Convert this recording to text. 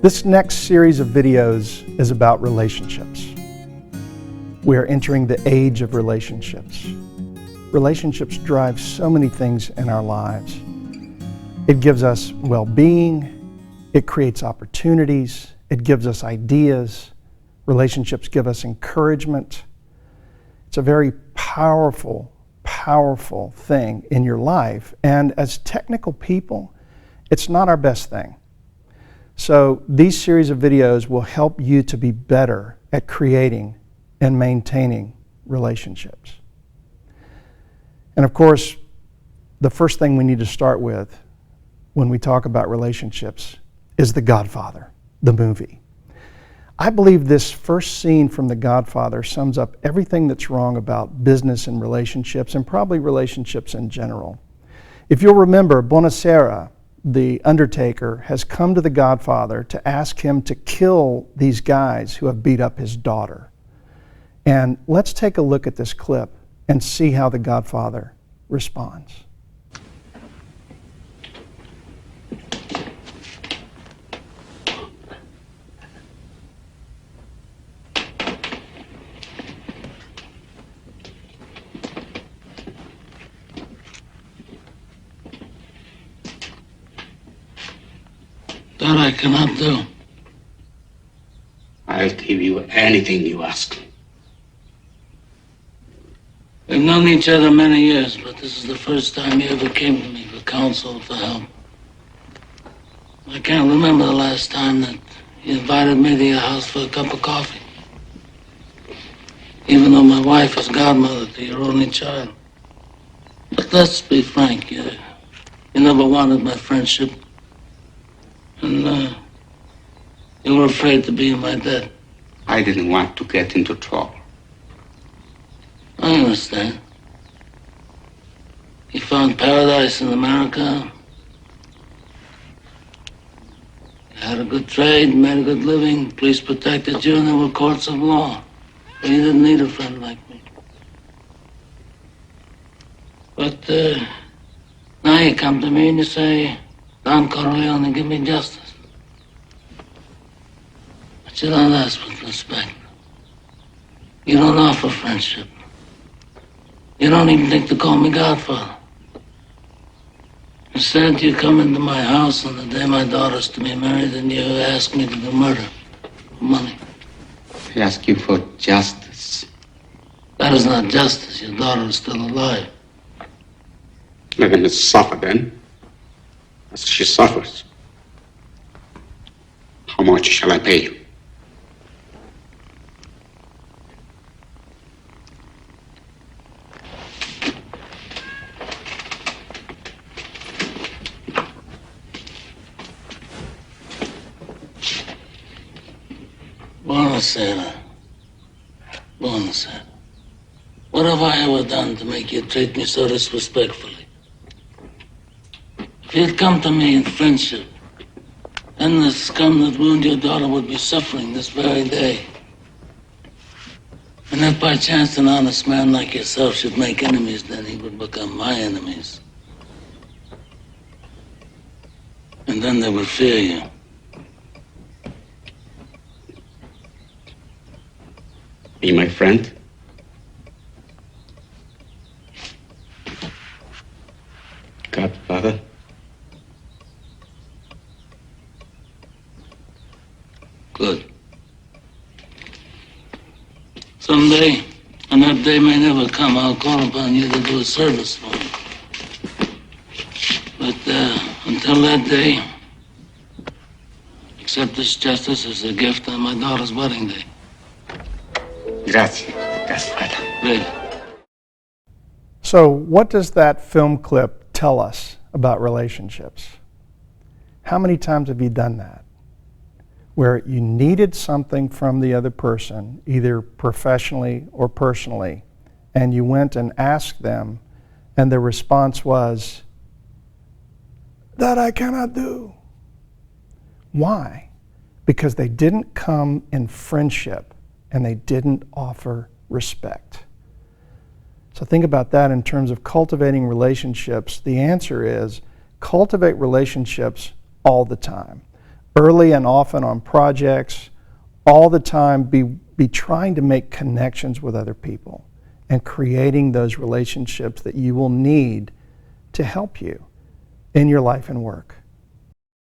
This next series of videos is about relationships. We are entering the age of relationships. Relationships drive so many things in our lives. It gives us well-being, it creates opportunities, it gives us ideas. Relationships give us encouragement. It's a very powerful thing in your life. And as technical people, it's not our best thing. So these series of videos will help you to be better at creating and maintaining relationships. And of course, the first thing we need to start with when we talk about relationships is The Godfather, the movie. I believe this first scene from The Godfather sums up everything that's wrong about business and relationships, and probably relationships in general. If you'll remember, Buonasera, the undertaker, has come to The Godfather to ask him to kill these guys who have beat up his daughter. And let's take a look at this clip and see how The Godfather responds. That I cannot do. I'll give you anything you ask. We've known each other many years, but this is the first time you ever came to me for counsel, for help. I can't remember the last time that you invited me to your house for a cup of coffee. Even though my wife is godmother to your only child. But let's be frank, you never wanted my friendship. And you were afraid to be in my debt. I didn't want to get into trouble. I understand. You found paradise in America. You had a good trade, made a good living, police protected you, and there were courts of law. But you didn't need a friend like me. But now you come to me and you say, Don Corleone, give me justice. But you don't ask with respect. You don't offer friendship. You don't even think to call me Godfather. Instead, you come into my house on the day my daughter's to be married and you ask me to do murder for money. I ask you for justice. That is not justice. Your daughter is still alive. Let him suffer then, as she suffers. How much shall I pay you? Buonasera. Buonasera. What have I ever done to make you treat me so disrespectfully? If you'd come to me in friendship, then the scum that ruined your daughter would be suffering this very day. And if by chance an honest man like yourself should make enemies, then he would become my enemies. And then they would fear you. Be my friend? Godfather? Good. Someday, and that day may never come, I'll call upon you to do a service for me. But until that day, accept this justice as a gift on my daughter's wedding day. Grazie, Godfather. Good. So what does that film clip tell us about relationships? How many times have you done that? Where you needed something from the other person, either professionally or personally, and you went and asked them, and the response was, that I cannot do. Why? Because they didn't come in friendship and they didn't offer respect. So think about that in terms of cultivating relationships. The answer is cultivate relationships all the time. early and often on projects, all the time be trying to make connections with other people and creating those relationships that you will need to help you in your life and work.